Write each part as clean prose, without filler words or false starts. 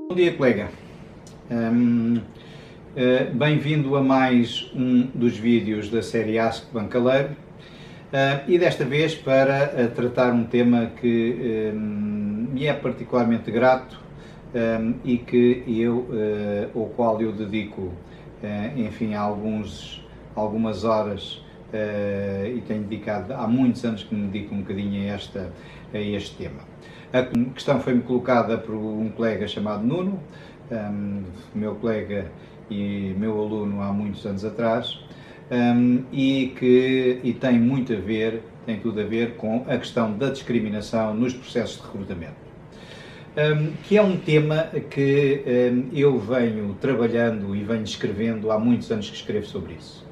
Bom dia, colega. Bem-vindo a mais um dos vídeos da série Ask Bancaleiro e desta vez para tratar um tema que me é particularmente grato e que ao qual eu dedico, enfim, algumas horas e tenho dedicado, há muitos anos que me dedico um bocadinho a este tema. A questão foi-me colocada por um colega chamado Nuno, meu colega e meu aluno há muitos anos atrás, e tem muito a ver, tem tudo a ver com a questão da discriminação nos processos de recrutamento. Que é um tema que eu venho trabalhando e venho escrevendo há muitos anos que escrevo sobre isso.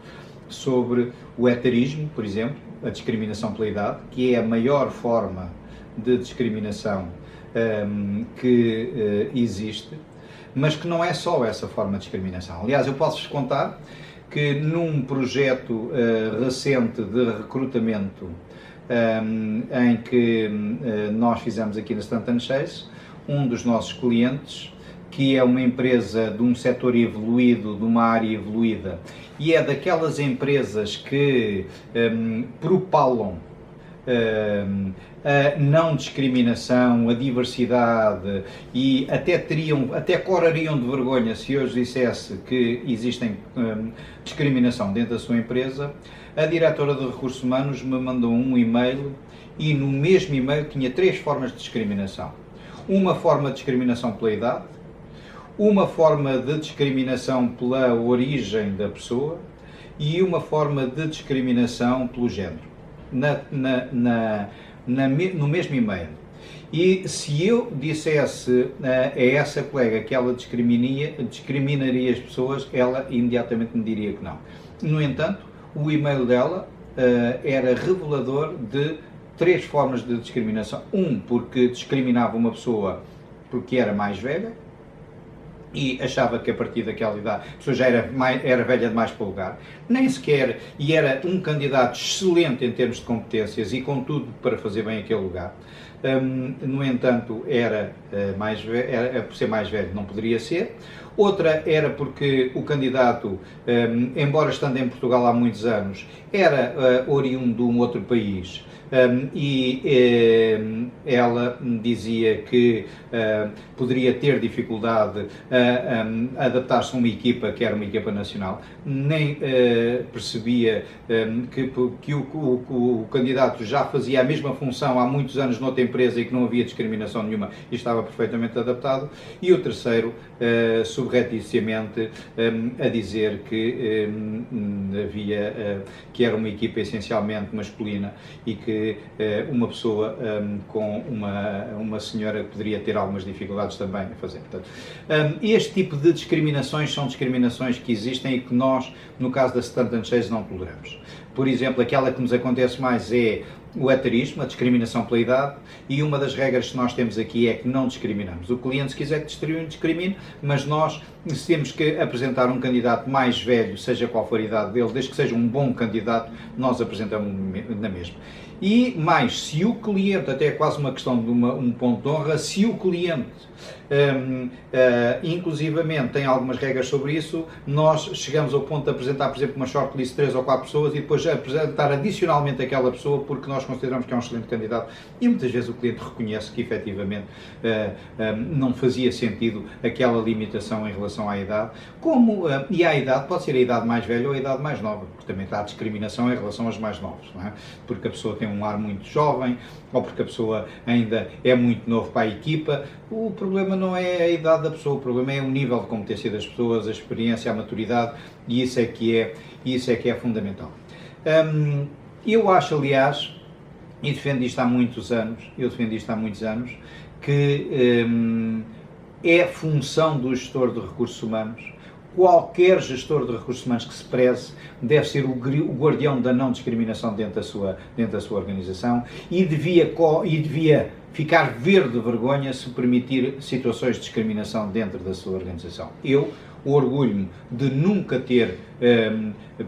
Sobre o etarismo, por exemplo, a discriminação pela idade, que é a maior forma de discriminação que existe, mas que não é só essa forma de discriminação. Aliás, eu posso-vos contar que num projeto recente de recrutamento em que nós fizemos aqui na Stanton Chase, um dos nossos clientes, que é uma empresa de um setor evoluído, de uma área evoluída, e é daquelas empresas que propalam a não discriminação, a diversidade, e até correriam de vergonha se hoje dissesse que existem discriminação dentro da sua empresa. A diretora de Recursos Humanos me mandou um e-mail e no mesmo e-mail tinha 3 formas de discriminação. Uma forma de discriminação pela idade, uma forma de discriminação pela origem da pessoa e uma forma de discriminação pelo género. No mesmo e-mail. E se eu dissesse a essa colega que ela discriminaria as pessoas, ela imediatamente me diria que não. No entanto, o e-mail dela era revelador de 3 formas de discriminação. Porque discriminava uma pessoa porque era mais velha e achava que a partir daquela idade a pessoa já era velha demais para o lugar, nem sequer, e era um candidato excelente em termos de competências e com tudo para fazer bem aquele lugar. No entanto, por ser mais velho não poderia ser. Outra era porque o candidato, embora estando em Portugal há muitos anos, era oriundo de um outro país. Ela me dizia que poderia ter dificuldade a adaptar-se a uma equipa que era uma equipa nacional, nem percebia que o candidato já fazia a mesma função há muitos anos noutra empresa e que não havia discriminação nenhuma e estava perfeitamente adaptado. E o terceiro, subrepticiamente, a dizer que que era uma equipa essencialmente masculina e que uma pessoa com uma senhora poderia ter algumas dificuldades também a fazer. Portanto, este tipo de discriminações são discriminações que existem e que nós, no caso da Stanton Chase, não toleramos. Por exemplo, aquela que nos acontece mais é o etarismo, a discriminação pela idade, e uma das regras que nós temos aqui é que não discriminamos. O cliente, se quiser que discrimine, mas nós, se temos que apresentar um candidato mais velho, seja qual for a idade dele, desde que seja um bom candidato, nós apresentamos na mesma. E mais, se o cliente, até é quase uma questão de um ponto de honra, se o cliente inclusivamente tem algumas regras sobre isso, nós chegamos ao ponto de apresentar, por exemplo, uma shortlist de 3 ou 4 pessoas e depois apresentar adicionalmente aquela pessoa porque nós consideramos que é um excelente candidato e muitas vezes o cliente reconhece que efetivamente não fazia sentido aquela limitação em relação à idade, e a idade pode ser a idade mais velha ou a idade mais nova, porque também está a discriminação em relação aos mais novos, não é? Porque a pessoa tem um ar muito jovem ou porque a pessoa ainda é muito novo para a equipa. O problema não é a idade da pessoa, o problema é o nível de competência das pessoas, a experiência, a maturidade, e isso é que é fundamental. Eu acho, aliás, e defendo isto há muitos anos, que é função do gestor de recursos humanos, qualquer gestor de recursos humanos que se preze deve ser o guardião da não discriminação dentro da sua organização e devia ficar verde de vergonha se permitir situações de discriminação dentro da sua organização. Eu orgulho-me de nunca ter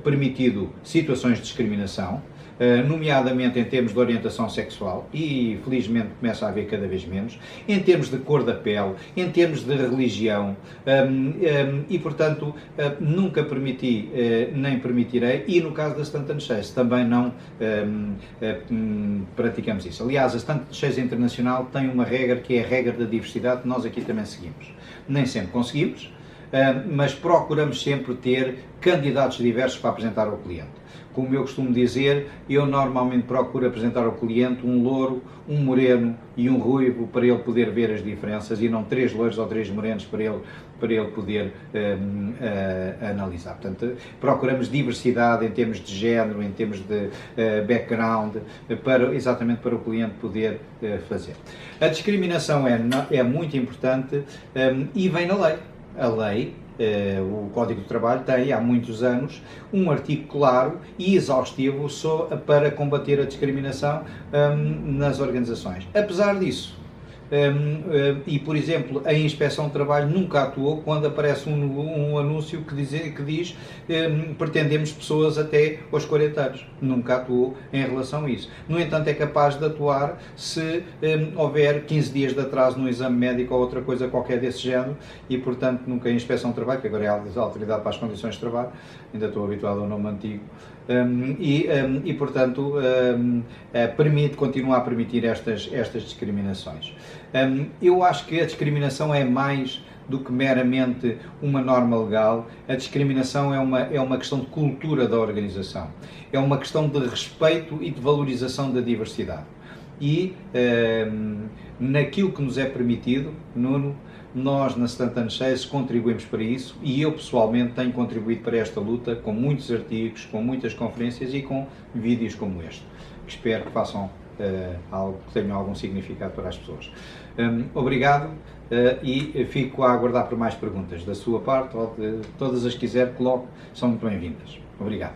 permitido situações de discriminação, nomeadamente em termos de orientação sexual, e felizmente começa a haver cada vez menos, em termos de cor da pele, em termos de religião, e portanto nunca permiti, nem permitirei, e no caso da Stanton Chase também não praticamos isso. Aliás, a Stanton Chase Internacional tem uma regra que é a regra da diversidade, que nós aqui também seguimos. Nem sempre conseguimos, mas procuramos sempre ter candidatos diversos para apresentar ao cliente. Como eu costumo dizer, eu normalmente procuro apresentar ao cliente um louro, um moreno e um ruivo para ele poder ver as diferenças, e não 3 louros ou 3 morenos para ele poder analisar. Portanto, procuramos diversidade em termos de género, em termos de background, exatamente para o cliente poder fazer. A discriminação é muito importante e vem na lei. A lei, o Código do Trabalho, tem há muitos anos um artigo claro e exaustivo para combater a discriminação nas organizações. Apesar disso, e por exemplo, a Inspeção de Trabalho nunca atuou quando aparece um anúncio que diz pretendemos pessoas até aos 40 anos. Nunca atuou em relação a isso. No entanto, é capaz de atuar se houver 15 dias de atraso no exame médico ou outra coisa qualquer desse género, e portanto nunca a Inspeção de Trabalho, que agora é a Autoridade para as Condições de Trabalho, ainda estou habituado ao nome antigo, portanto continua a permitir estas discriminações. Eu acho que a discriminação é mais do que meramente uma norma legal. A discriminação é uma questão de cultura da organização, é uma questão de respeito e de valorização da diversidade. E naquilo que nos é permitido, Nuno, nós na Stanton Chase contribuímos para isso, e eu pessoalmente tenho contribuído para esta luta com muitos artigos, com muitas conferências e com vídeos como este, que espero que façam algo que tenha algum significado para as pessoas. Obrigado, e fico a aguardar por mais perguntas da sua parte, ou de todas as que quiser, coloque, são muito bem-vindas. Obrigado.